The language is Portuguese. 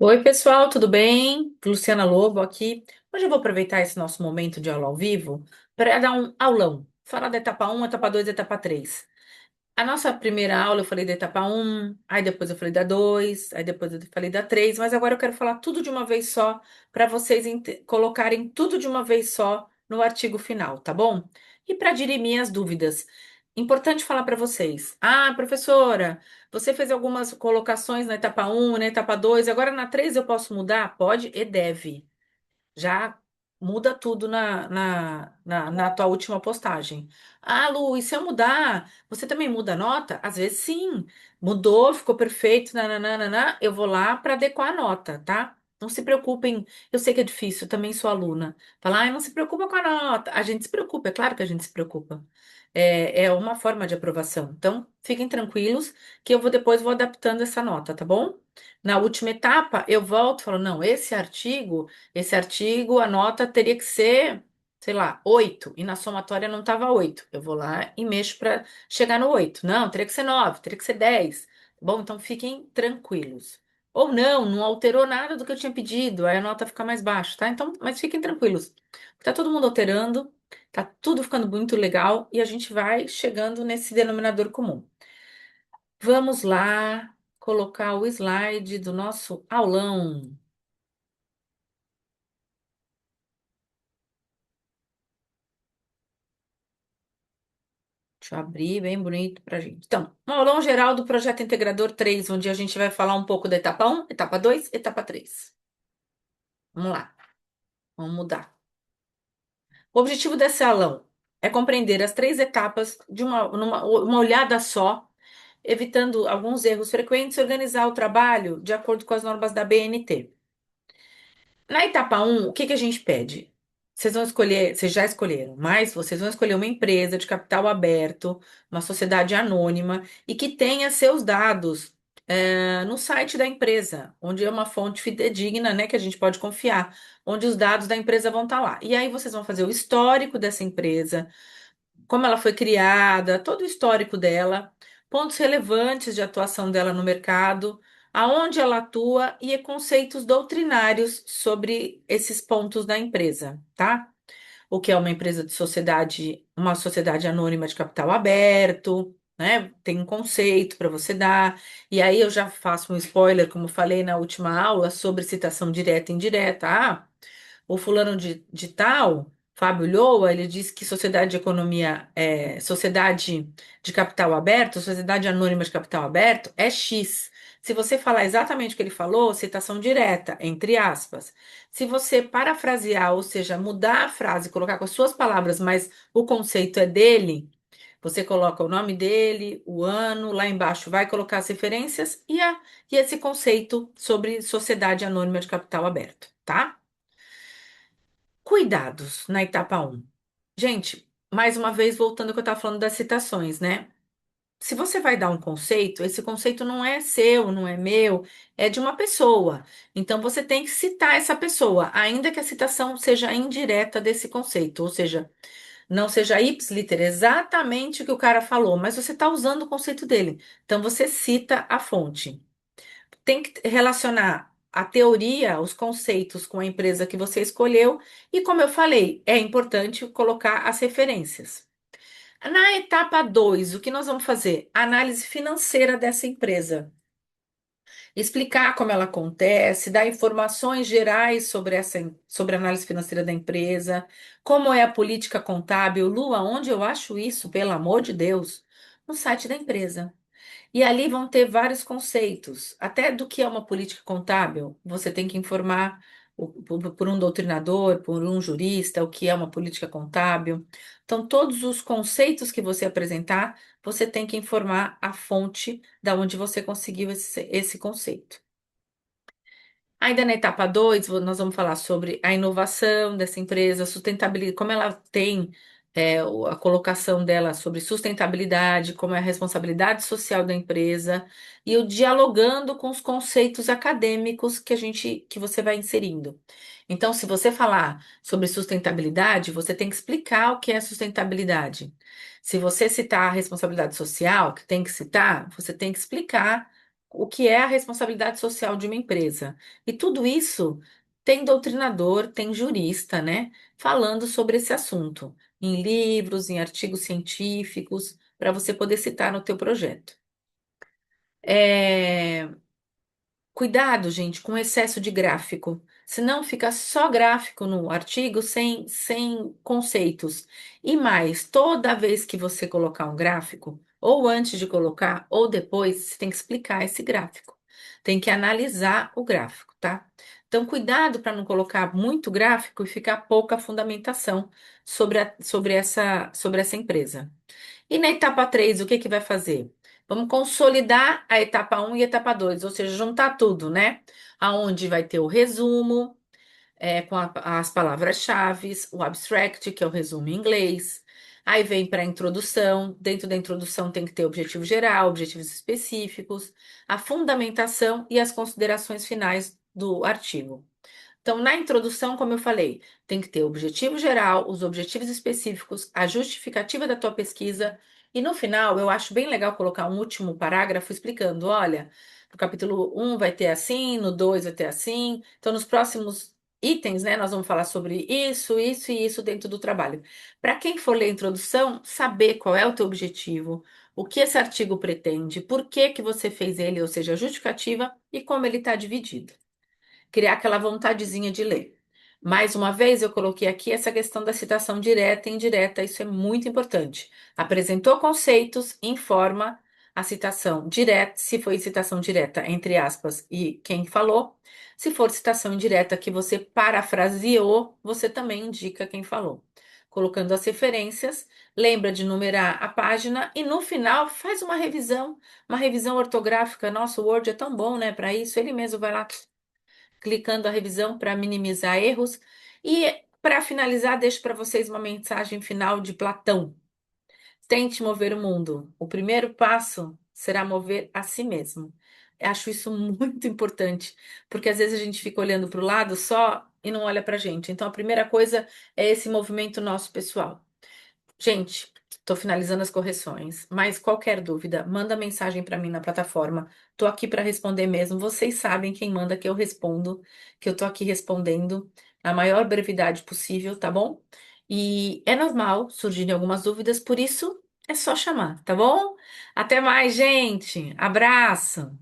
Oi, pessoal, tudo bem? Luciana Lobo aqui. Hoje eu vou aproveitar esse nosso momento de aula ao vivo para dar um aulão. Falar da etapa um, etapa 2, etapa 3. A nossa primeira aula eu falei da etapa um, aí depois eu falei da 2, aí depois eu falei da 3, mas agora eu quero falar tudo de uma vez só para vocês colocarem tudo de uma vez só no artigo final, tá bom? E para dirimir as dúvidas. Importante falar para vocês. Ah, professora, você fez algumas colocações na etapa um, na etapa 2, agora na 3 eu posso mudar? Pode e deve. Já muda tudo na tua última postagem. Ah, Lu, e se eu mudar, você também muda a nota? Às vezes sim. Mudou, ficou perfeito, nananana, eu vou lá para adequar a nota, tá? Não se preocupem, eu sei que é difícil, eu também sou aluna. Falar, ai, não se preocupa com a nota. A gente se preocupa, é claro que a gente se preocupa. É uma forma de aprovação. Então, fiquem tranquilos que eu vou adaptando essa nota, tá bom? Na última etapa, eu volto e falo, não, esse artigo, a nota teria que ser, sei lá, 8, e na somatória não estava 8. Eu vou lá e mexo para chegar no 8. Não, teria que ser 9, teria que ser 10. Bom, então fiquem tranquilos. Ou não alterou nada do que eu tinha pedido, aí a nota fica mais baixa, tá? Então, mas fiquem tranquilos. Tá todo mundo alterando, tá tudo ficando muito legal e a gente vai chegando nesse denominador comum. Vamos lá colocar o slide do nosso aulão. Deixa eu abrir bem bonito pra gente. Então, um aulão geral do projeto Integrador 3, onde a gente vai falar um pouco da etapa um, etapa 2, etapa 3. Vamos lá, vamos mudar. O objetivo desse aulão é compreender as três etapas de uma olhada só, evitando alguns erros frequentes e organizar o trabalho de acordo com as normas da BNT. Na etapa um, o que que a gente pede? Vocês vão escolher, vocês já escolheram, mas vocês vão escolher uma empresa de capital aberto, uma sociedade anônima e que tenha seus dados no site da empresa, onde é uma fonte fidedigna, né, que a gente pode confiar, onde os dados da empresa vão estar lá. E aí vocês vão fazer o histórico dessa empresa, como ela foi criada, todo o histórico dela, pontos relevantes de atuação dela no mercado, aonde ela atua e conceitos doutrinários sobre esses pontos da empresa, tá? O que é uma empresa de sociedade, uma sociedade anônima de capital aberto, né? Tem um conceito para você dar. E aí eu já faço um spoiler, como falei na última aula, sobre citação direta e indireta. Ah, o fulano de tal, Fábio Loa, ele disse que sociedade de economia, sociedade de capital aberto, sociedade anônima de capital aberto é X. Se você falar exatamente o que ele falou, citação direta, entre aspas. Se você parafrasear, ou seja, mudar a frase, colocar com as suas palavras, mas o conceito é dele, você coloca o nome dele, o ano, lá embaixo vai colocar as referências e esse conceito sobre sociedade anônima de capital aberto, tá? Cuidados na etapa um. Gente, mais uma vez, voltando ao que eu estava falando das citações, né? Se você vai dar um conceito, esse conceito não é seu, não é meu, é de uma pessoa. Então você tem que citar essa pessoa, ainda que a citação seja indireta desse conceito, ou seja, não seja ipsis exatamente o que o cara falou, mas você está usando o conceito dele. Então você cita a fonte. Tem que relacionar a teoria, os conceitos com a empresa que você escolheu, e como eu falei, é importante colocar as referências. Na etapa 2, o que nós vamos fazer? Análise financeira dessa empresa. Explicar como ela acontece, dar informações gerais sobre a análise financeira da empresa, como é a política contábil. Lua, onde eu acho isso, pelo amor de Deus? No site da empresa. E ali vão ter vários conceitos, até do que é uma política contábil. Você tem que informar por um doutrinador, por um jurista, o que é uma política contábil. Então, todos os conceitos que você apresentar, você tem que informar a fonte da onde você conseguiu esse conceito. Ainda na etapa 2, nós vamos falar sobre a inovação dessa empresa, sustentabilidade, como ela tem a colocação dela sobre sustentabilidade, como é a responsabilidade social da empresa, e o dialogando com os conceitos acadêmicos que você vai inserindo. Então, se você falar sobre sustentabilidade, você tem que explicar o que é sustentabilidade. Se você citar a responsabilidade social, que tem que citar, você tem que explicar o que é a responsabilidade social de uma empresa. E tudo isso tem doutrinador, tem jurista, né, falando sobre esse assunto, em livros, em artigos científicos, para você poder citar no teu projeto. É, Cuidado, gente, com excesso de gráfico. Senão fica só gráfico no artigo sem conceitos. E mais, toda vez que você colocar um gráfico, ou antes de colocar, ou depois, você tem que explicar esse gráfico. Tem que analisar o gráfico, tá? Então, cuidado para não colocar muito gráfico e ficar pouca fundamentação sobre essa empresa. E na etapa 3 o que que vai fazer? Vamos consolidar a etapa um e a etapa 2, ou seja, juntar tudo, né? Aonde vai ter o resumo, com as palavras-chave, o abstract, que é o resumo em inglês. Aí vem para a introdução. Dentro da introdução tem que ter objetivo geral, objetivos específicos, a fundamentação e as considerações finais do artigo. Então, na introdução, como eu falei, tem que ter o objetivo geral, os objetivos específicos, a justificativa da tua pesquisa, e no final eu acho bem legal colocar um último parágrafo explicando, olha, no capítulo um vai ter assim, no 2 vai ter assim, então nos próximos itens, né, nós vamos falar sobre isso, isso e isso dentro do trabalho. Para quem for ler a introdução, saber qual é o teu objetivo, o que esse artigo pretende, por que que você fez ele, ou seja, a justificativa e como ele está dividido, criar aquela vontadezinha de ler. Mais uma vez, eu coloquei aqui essa questão da citação direta e indireta, isso é muito importante. Apresentou conceitos, informa a citação direta, se foi citação direta, entre aspas, e quem falou. Se for citação indireta que você parafraseou, você também indica quem falou. Colocando as referências, lembra de numerar a página e no final faz uma revisão ortográfica. Nossa, o Word é tão bom, né? Para isso, ele mesmo vai lá clicando a revisão para minimizar erros. E para finalizar, deixo para vocês uma mensagem final de Platão. Tente mover o mundo. O primeiro passo será mover a si mesmo. Acho isso muito importante, porque às vezes a gente fica olhando para o lado só e não olha para a gente. Então, a primeira coisa é esse movimento nosso pessoal. Gente, estou finalizando as correções, mas qualquer dúvida, manda mensagem para mim na plataforma. Estou aqui para responder mesmo. Vocês sabem quem manda que eu respondo, que eu estou aqui respondendo na maior brevidade possível, tá bom? E é normal surgirem algumas dúvidas, por isso é só chamar, tá bom? Até mais, gente. Abraço.